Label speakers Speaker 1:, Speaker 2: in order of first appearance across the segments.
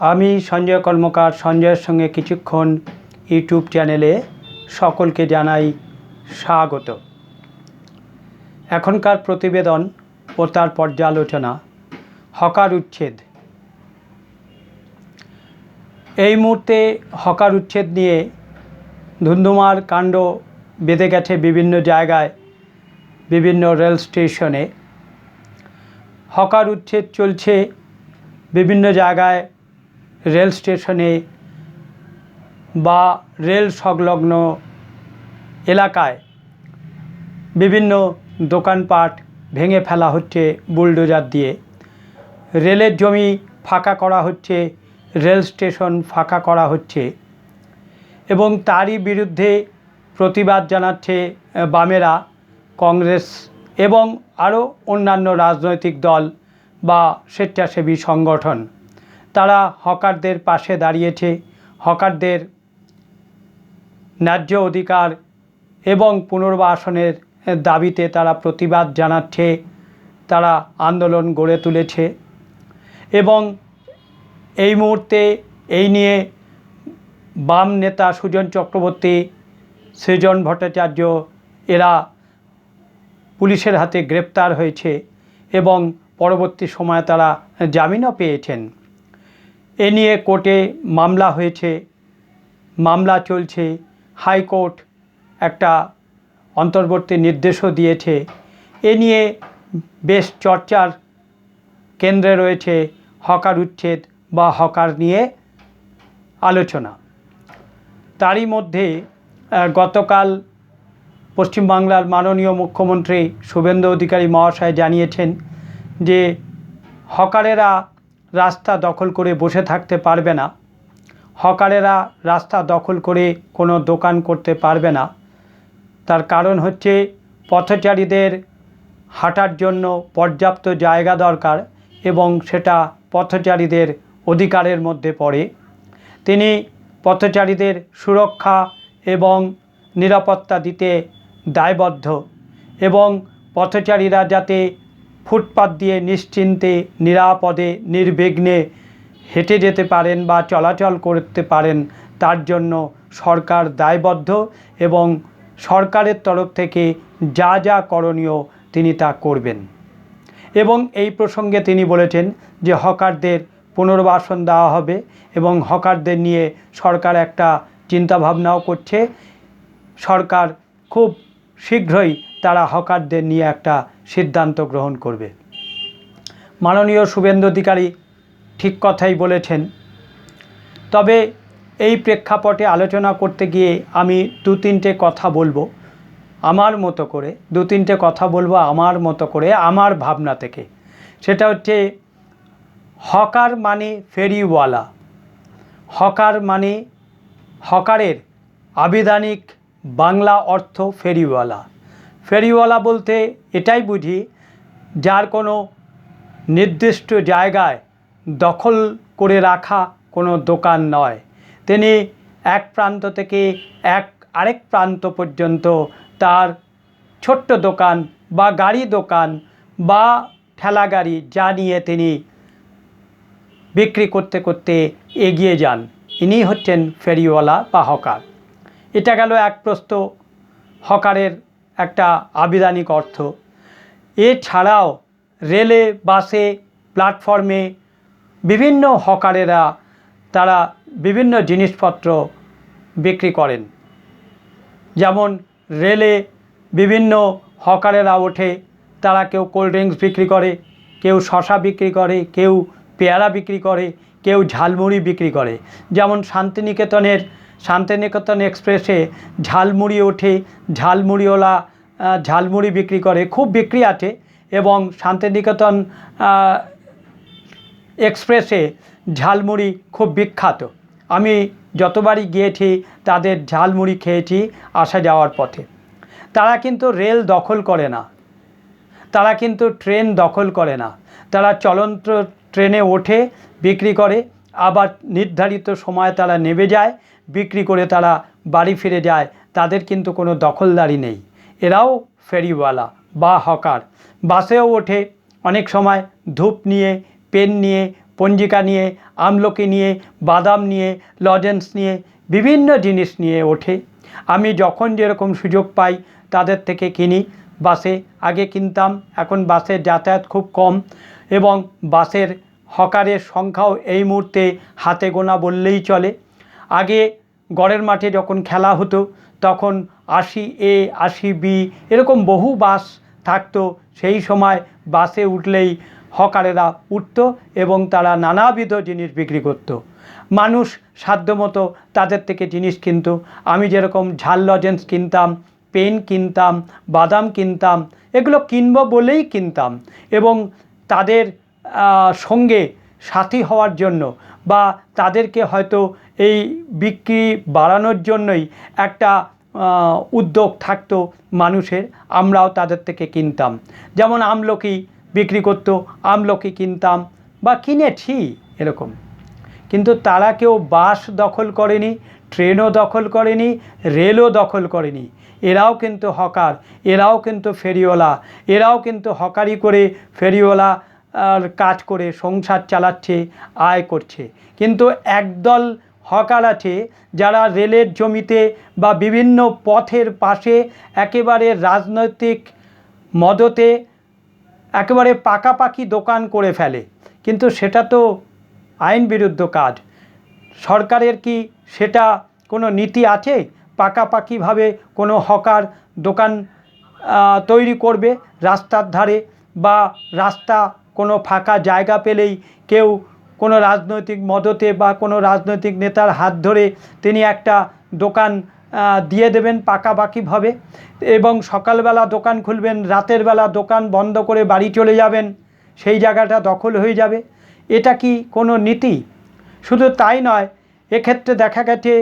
Speaker 1: আমি সঞ্জয় কর্মকার সঞ্জয়ের সঙ্গে কিছুক্ষণ ইউটিউব চ্যানেলে সকলকে জানাই স্বাগত। এখনকার প্রতিবেদন ও তার পর্যালোচনা হকার উচ্ছেদ। এই মুহূর্তে হকার উচ্ছেদ নিয়ে ধুন্ধুমার কাণ্ড বেঁধে গেছে বিভিন্ন জায়গায়, বিভিন্ন রেল স্টেশনে। হকার উচ্ছেদ চলছে বিভিন্ন জায়গায়, রেল স্টেশনে বা রেল সংলগ্ন এলাকায় বিভিন্ন দোকানপাট ভেঙে ফেলা হচ্ছে বুলডোজার দিয়ে। রেলের জমি ফাঁকা করা হচ্ছে, রেল স্টেশন ফাঁকা করা হচ্ছে এবং তারই বিরুদ্ধে প্রতিবাদ জানাচ্ছে বামেরা, কংগ্রেস এবং আরও অন্যান্য রাজনৈতিক দল বা স্বেচ্ছাসেবী সংগঠন। তারা হকারদের পাশে দাঁড়িয়েছে, হকারদের ন্যায্য অধিকার এবং পুনর্বাসনের দাবিতে তারা প্রতিবাদ জানাচ্ছে, তারা আন্দোলন গড়ে তুলেছে এবং এই মুহূর্তে এই নিয়ে বাম নেতা সুজন চক্রবর্তী, সৃজন ভট্টাচার্য এরা পুলিশের হাতে গ্রেপ্তার হয়েছে এবং পরবর্তী সময়ে তারা জামিনও পেয়েছেন। এ নিয়ে কোর্টে মামলা হয়েছে, মামলা চলছে। হাইকোর্ট একটা অন্তর্বর্তী নির্দেশও দিয়েছে। এ নিয়ে বেশ চর্চার কেন্দ্রে রয়েছে হকার উচ্ছেদ বা হকার নিয়ে আলোচনা। তারই মধ্যে গতকাল পশ্চিমবাংলার মাননীয় মুখ্যমন্ত্রী শুভেন্দু অধিকারী মহাশয় জানিয়েছেন যে হকারেরা রাস্তা দখল করে বসে থাকতে পারবে না, হকারেরা রাস্তা দখল করে কোনো দোকান করতে পারবে না। তার কারণ হচ্ছে পথচারীদের হাঁটার জন্য পর্যাপ্ত জায়গা দরকার এবং সেটা পথচারীদের অধিকারের মধ্যে পড়ে। তিনি পথচারীদের সুরক্ষা এবং নিরাপত্তা দিতে দায়বদ্ধ এবং পথচারীরা যাতে ফুটপাত দিয়ে নিশ্চিন্তে, নিরাপদে, নির্বিঘ্নে হেঁটে যেতে পারেন বা চলাচল করতে পারেন, তার জন্য সরকার দায়বদ্ধ এবং সরকারের তরফ থেকে যা যা করণীয় তিনি তা করবেন। এবং এই প্রসঙ্গে তিনি বলেছেন যে হকারদের পুনর্বাসন দেওয়া হবে এবং হকারদের নিয়ে সরকার একটা চিন্তাভাবনাও করছে। সরকার খুব শীঘ্রই তারা হকারদের নিয়ে একটা সিদ্ধান্ত গ্রহণ করবে। মাননীয় শুভেন্দু অধিকারী ঠিক কথাই বলেছেন। তবে এই প্রেক্ষাপটে আলোচনা করতে গিয়ে আমি দু তিনটে কথা বলবো আমার মতো করে, আমার ভাবনা থেকে। সেটা হচ্ছে হকার মানে ফেরিওয়ালা। হকার মানে, হকারের আবিধানিক বাংলা অর্থ ফেরিওয়ালা। ফেরিওয়ালা বলতে এটাই বুঝি যার কোনো নির্দিষ্ট জায়গায় দখল করে রাখা কোনো দোকান নয়। তিনি এক প্রান্ত থেকে আরেক প্রান্ত পর্যন্ত তার ছোট্ট দোকান বা গাড়ি দোকান বা ঠেলা গাড়ি যা নিয়ে তিনি বিক্রি করতে করতে এগিয়ে যান, ইনি হচ্ছেন ফেরিওয়ালা বা হকার। এটা গেল এক প্রস্থ হকারের একটা আবিধানিক অর্থ। এছাড়াও রেলে, বাসে, প্ল্যাটফর্মে বিভিন্ন হকারেরা তারা বিভিন্ন জিনিসপত্র বিক্রি করেন। যেমন রেলে বিভিন্ন হকারেরা ওঠে, তারা কেউ কোল্ড ড্রিঙ্কস বিক্রি করে, কেউ শসা বিক্রি করে, কেউ পেয়ারা বিক্রি করে, কেউ ঝালমুড়ি বিক্রি করে। যেমন শান্তিনিকেতন এক্সপ্রেসে ঝালমুড়ি ওঠে, ঝালমুড়িওয়ালা ঝালমুড়ি বিক্রি করে, খুব বিক্রি আছে। এবং শান্তিনিকেতন এক্সপ্রেসে ঝালমুড়ি খুব বিখ্যাত। আমি যতবারই গিয়েছি তাদের ঝালমুড়ি খেয়েছি আসা যাওয়ার পথে। তারা কিন্তু রেল দখল করে না, তারা কিন্তু ট্রেন দখল করে না। তারা চলন্ত ট্রেনে ওঠে, বিক্রি করে, আবার নির্ধারিত সময়ে তারা নেমে যায়, বিক্রি করে তারা বাড়ি ফিরে যায়। তাদের কিন্তু কোনো দখলদারি নেই। এরাও ফেরিওয়ালা বা হকার। বাসেও ওঠে, অনেক সময় ধূপ নিয়ে, পেন নিয়ে, পঞ্জিকা নিয়ে, আমলকি নিয়ে, বাদাম নিয়ে, লজেন্স নিয়ে, বিভিন্ন জিনিস নিয়ে ওঠে। আমি যখন যেরকম সুযোগ পাই তাদের থেকে কিনি। বাসে আগে কিনতাম, এখন বাসের যাতায়াত খুব কম এবং বাসের হকারের সংখ্যাও এই মুহূর্তে হাতে গোনা বললেই চলে। আগে গড়ের মাঠে যখন খেলা হতো তখন 80A 80B এরকম বহু বাস থাকতো। সেই সময় বাসে উঠলেই হকারেরা উঠত এবং তারা নানাবিধ জিনিস বিক্রি করত। মানুষ সাধ্যমতো তাদের থেকে জিনিস কিনত। আমি যেরকম ঝাল লজেন্স কিনতাম, পেন কিনতাম, বাদাম কিনতাম, এগুলো কিনবো বলেই কিনতাম এবং তাদের সঙ্গে সাথী হওয়ার জন্য বা তাদেরকে হয়তো এই বিক্রি বাড়ানোর জন্যই একটা উদ্যোগ থাকতো মানুষের, আমরাও তাদের থেকে কিনতাম। যেমন আমলকি বিক্রি করতো, আমলকি কিনতাম বা কিনেছি এরকম। কিন্তু তারা কেউ বাস দখল করেনি, ট্রেনও দখল করেনি, রেলও দখল করেনি। এরাও কিন্তু হকার, এরাও কিন্তু ফেরিওয়ালা, এরাও কিন্তু হকারি করে ফেরিওয়ালা কাজ করে সংসার চালাচ্ছে, আয় করছে। কিন্তু একদল হকার আছে যারা রেলের জমিতে বা বিভিন্ন পথের পাশে একেবারে রাজনৈতিক মদতে একেবারে পাকাপাকি দোকান করে ফেলে। কিন্তু সেটা তো আইন বিরুদ্ধ কাজ। সরকারের কি সেটা কোনো নীতি আছে? পাকাপাকিভাবে কোনো হকার দোকান তৈরি করবে রাস্তার ধারে, বা রাস্তা কোনো ফাঁকা জায়গা পেলেই কেউ কোনো রাজনৈতিক মদতে বা কোনো রাজনৈতিক নেতার হাত ধরে তিনি একটা দোকান দিয়ে দেবেন পাকাপাকিভাবে এবং সকালবেলা দোকান খুলবেন, রাতের বেলা দোকান বন্ধ করে বাড়ি চলে যাবেন, সেই জায়গাটা দখল হয়ে যাবে। এটা কি কোনো নীতি? শুধু তাই নয়, এক্ষেত্রে দেখা গেছে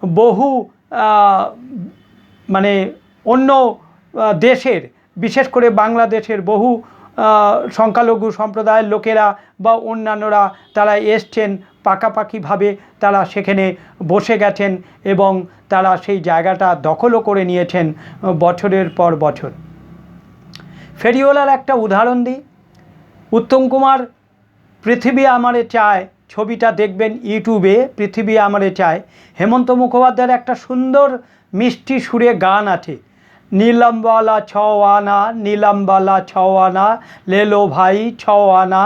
Speaker 1: বহু মানে অন্য দেশের, বিশেষ করে বাংলাদেশের বহু সংখ্যালঘু সম্প্রদায়ের লোকেরা বা অন্যান্যরা তারা এসছেন, পাকাপাকিভাবে তারা সেখানে বসে গেছেন এবং তারা সেই জায়গাটা দখলও করে নিয়েছেন বছরের পর বছর। ফেরিওয়ালার একটা উদাহরণ দিই। উত্তম কুমার পৃথিবী আমারে চায় ছবিটা দেখবেন ইউটিউবে, পৃথিবী আমারে চায়। হেমন্ত মুখোপাধ্যায়ের একটা সুন্দর মিষ্টি সুরে গান আছে, নীলামবালা ছওয়ানা, নীলামবালা ছওয়ানা, লেলো ভাই ছওয়ানা,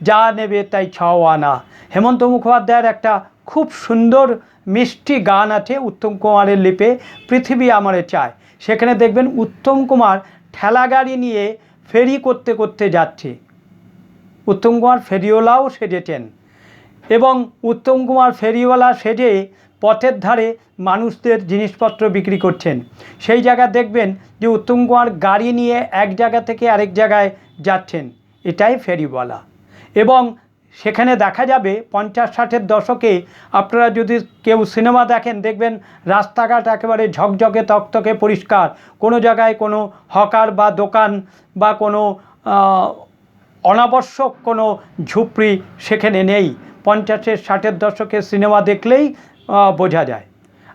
Speaker 1: যা নেবে তাই ছওয়ানা। হেমন্ত মুখোপাধ্যায়ের একটা খুব সুন্দর মিষ্টি গান আছে উত্তম কুমারের লিপে, পৃথিবী আমারে চায়। সেখানে দেখবেন উত্তম কুমার ঠেলা গাড়ি নিয়ে ফেরি করতে করতে যাচ্ছে। উত্তম কুমার ফেরিওয়ালাও সেজেছেন এবং উত্তম কুমার ফেরিওয়ালা সেজে পথের ধারে মানুষদের জিনিসপত্র বিক্রি করছেন। সেই জায়গা দেখবেন যে উত্তম কুমার গাড়ি নিয়ে এক জায়গা থেকে আরেক জায়গায় যাচ্ছেন, এটাই ফেরিওয়ালা। এবং সেখানে দেখা যাবে 50-60-এর দশকে আপনারা যদি কেউ সিনেমা দেখেন দেখবেন রাস্তাঘাট একেবারে ঝকঝকে তকতকে পরিষ্কার, কোনো জায়গায় কোনো হকার বা দোকান বা কোনো অনাবশ্যক কোনো ঝুপড়ি সেখানে নেই। 50-60-এর দশকের সিনেমা দেখলেই বোঝা যায়।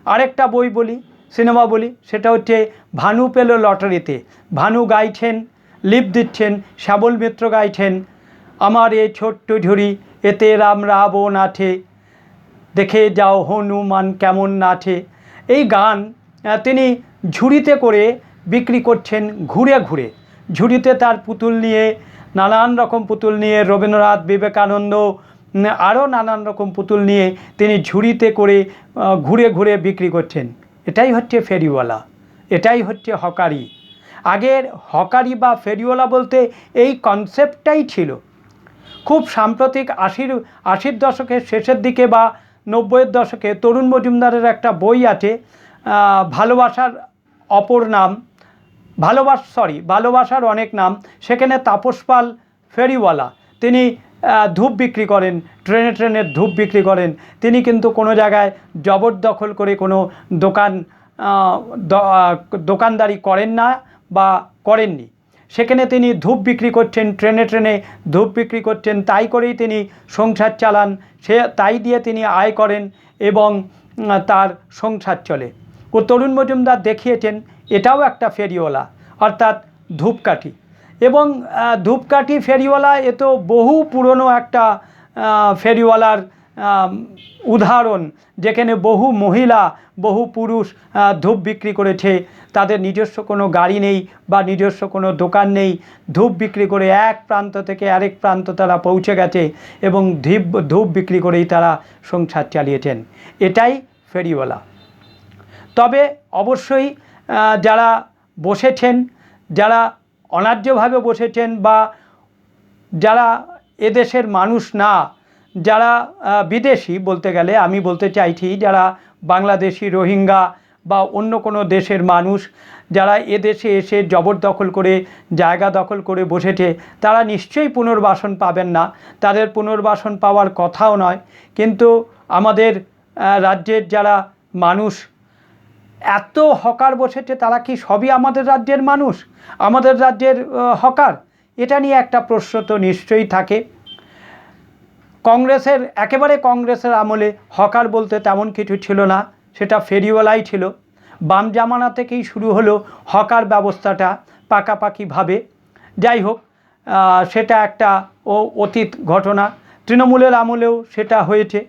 Speaker 1: আরেকটা বই বলি, সিনেমা বলি, সেটা হচ্ছে ভানু পেল লটারিতে। ভানু গাইছেন, লিপ দিচ্ছেন, শ্যামল মিত্র গাইছেন, আমার এ ছোট্ট ঝুড়ি এতে রাম রাবণ আছে, দেখে যাও হনুমান কেমন নাচে। এই গান তিনি ঝুড়িতে করে বিক্রি করছেন ঘুরে ঘুরে। ঝুড়িতে তার পুতুল নিয়ে, নানান রকম পুতুল নিয়ে, রবীন্দ্রনাথ, বিবেকানন্দ, আরও নানান রকম পুতুল নিয়ে তিনি ঝুড়িতে করে ঘুরে ঘুরে বিক্রি করছেন। এটাই হচ্ছে ফেরিওয়ালা, এটাই হচ্ছে হকারি। আগের হকারি বা ফেরিওয়ালা বলতে এই কনসেপ্টটাই ছিল। খুব সাম্প্রতিক 80-এর দশকের শেষের দিকে বা 90-এর দশকে তরুণ মজুমদারের একটা বই আছে, ভালোবাসার অপর নাম, ভালোবাসার অনেক নাম। সেখানে তাপস পাল ফেরিওয়ালা, তিনি ধূপ বিক্রি করেন, ট্রেনে ট্রেনে ধূপ বিক্রি করেন। তিনি কিন্তু কোনো জায়গায় জবরদখল করে কোনো দোকানদারি করেন না বা করেননি। সেখানে তিনি ধূপ বিক্রি করছেন, ট্রেনে ট্রেনে ধূপ বিক্রি করছেন, তাই করেই তিনি সংসার চালান, তাই দিয়ে তিনি আয় করেন এবং তার সংসার চলে। ও তরুণ মজুমদার দেখিয়েছেন এটাও একটা ফেরিওয়ালা, অর্থাৎ ধূপকাঠি। এবং ধূপকাঠি ফেরিওয়ালা এ তো বহু পুরনো একটা ফেরিওয়ালার উদাহরণ, যেখানে বহু মহিলা বহু পুরুষ ধূপ বিক্রি করেছে, তাদের নিজস্ব কোনো গাড়ি নেই বা নিজস্ব কোনো দোকান নেই, ধূপ বিক্রি করে এক প্রান্ত থেকে আরেক প্রান্ত তারা পৌঁছে গেছে এবং ধূপ বিক্রি করেই তারা সংসার চালিয়েছেন। এটাই ফেরিওয়ালা। তবে অবশ্যই যারা বসেছেন, যারা অন্যায্যভাবে বসেছেন বা যারা এদেশের মানুষ না, যারা বিদেশি বলতে গেলে আমি বলতে চাইছি, যারা বাংলাদেশি, রোহিঙ্গা বা অন্য কোনো দেশের মানুষ, যারা এদেশে এসে জবরদখল করে জায়গা দখল করে বসেছে, তারা নিশ্চয়ই পুনর্বাসন পাবেন না, তাদের পুনর্বাসন পাওয়ার কথাও নয়। কিন্তু আমাদের রাজ্যের যারা মানুষ এত হকার বসেছে, তারা কি সবই আমাদের রাজ্যের মানুষ, আমাদের রাজ্যের হকার? এটা নিয়ে একটা প্রশ্ন তো নিশ্চয়ই থাকে। কংগ্রেসের আমলে হকার বলতে তেমন কিছু ছিল না, সেটা ফেরিওয়ালাই ছিল। বাম জামানা থেকেই শুরু হলো হকার ব্যবস্থাটা পাকাপাকিভাবে। যাই হোক, সেটা একটা অতীত ঘটনা, তৃণমূলের আমলেও সেটা হয়েছে।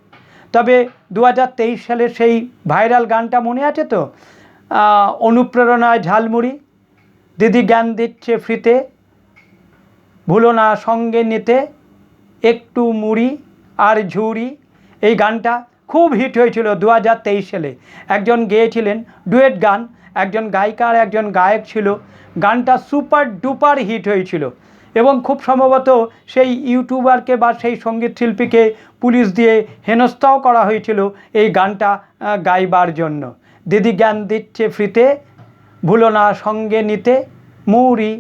Speaker 1: তবে 2023 সালের সেই ভাইরাল গানটা মনে আছে তো, অনুপ্রেরণায় ঝালমুড়ি, দিদি জ্ঞান দিচ্ছে ফ্রিতে, ভুলো না সঙ্গে নিতে একটু মুড়ি আর ঝুড়ি। এই গানটা খুব হিট হয়েছিল 2023 সালে। একজন গেয়েছিলেন ডুয়েট গান, একজন গায়িকা আর একজন গায়ক ছিল। গানটা সুপার ডুপার হিট হয়েছিল এবং খুব সম্ভবত সেই ইউটিউবারকে বা সেই সঙ্গীত শিল্পীকে পুলিশ দিয়ে হেনস্থাও করা হয়েছিল এই গানটা গাইবার জন্য। দিদি জ্ঞান দিচ্ছে ফ্রিতে, ভুলো না সঙ্গে নিতে মুড়ি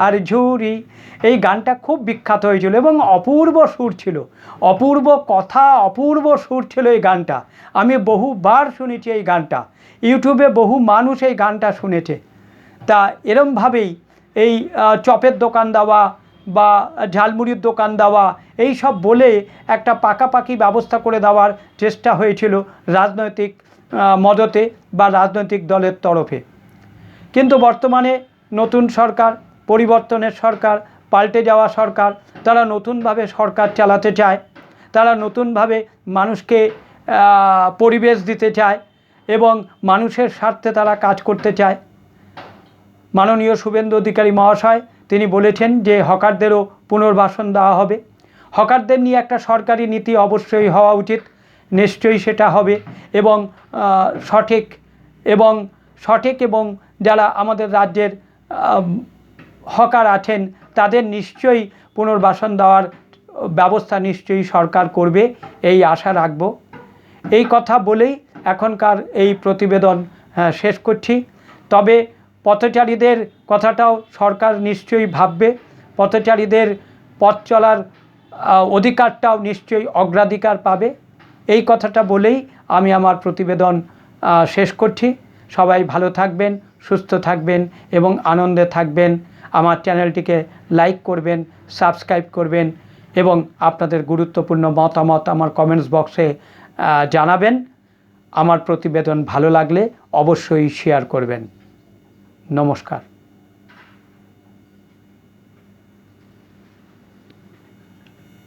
Speaker 1: আর ঝুড়ি। এই গানটা খুব বিখ্যাত হয়েছিল এবং অপূর্ব সুর ছিল, অপূর্ব কথা, অপূর্ব সুর ছিল এই গানটা। আমি বহুবার শুনেছি এই গানটা, ইউটিউবে বহু মানুষ এই গানটা শুনেছে। তা এরমভাবেই এই চপের দোকান দেওয়া বা ঝালমুড়ির দোকান দেওয়া, এই সব বলে একটা পাকাপাকি ব্যবস্থা করে দেওয়ার চেষ্টা হয়েছিল রাজনৈতিক মদতে বা রাজনৈতিক দলের তরফে। কিন্তু বর্তমানে নতুন সরকার, পরিবর্তনের সরকার, পাল্টে যাওয়া সরকার, তারা নতুনভাবে সরকার চালাতে চায়, তারা নতুনভাবে মানুষকে পরিবেশ দিতে চায় এবং মানুষের স্বার্থে তারা কাজ করতে চায়। মাননীয় শুভেন্দু অধিকারী মহাশয় তিনি বলেছেন যে হকারদেরও পুনর্বাসন দেওয়া হবে। হকারদের নিয়ে একটা সরকারি নীতি অবশ্যই হওয়া উচিত, নিশ্চয়ই সেটা হবে এবং সঠিক এবং যারা আমাদের রাজ্যের হকার আছেন তাদের নিশ্চয়ই পুনর্বাসন দেওয়ার ব্যবস্থা নিশ্চয়ই সরকার করবে, এই আশা রাখব। এই কথা বলেই এখনকার এই প্রতিবেদন শেষ করছি। তবে পথচারীদের কথাটাও সরকার নিশ্চয়ই ভাববে, পথচারীদের পথ চলার অধিকারটাও নিশ্চয়ই অগ্রাধিকার পাবে। এই কথাটা বলেই আমি আমার প্রতিবেদন শেষ করছি। সবাই ভালো থাকবেন, সুস্থ থাকবেন এবং আনন্দে থাকবেন। আমার চ্যানেলটিকে লাইক করবেন, সাবস্ক্রাইব করবেন এবং আপনাদের গুরুত্বপূর্ণ মতামত আমার কমেন্টস বক্সে জানাবেন। আমার প্রতিবেদন ভালো লাগলে অবশ্যই শেয়ার করবেন। নমস্কার।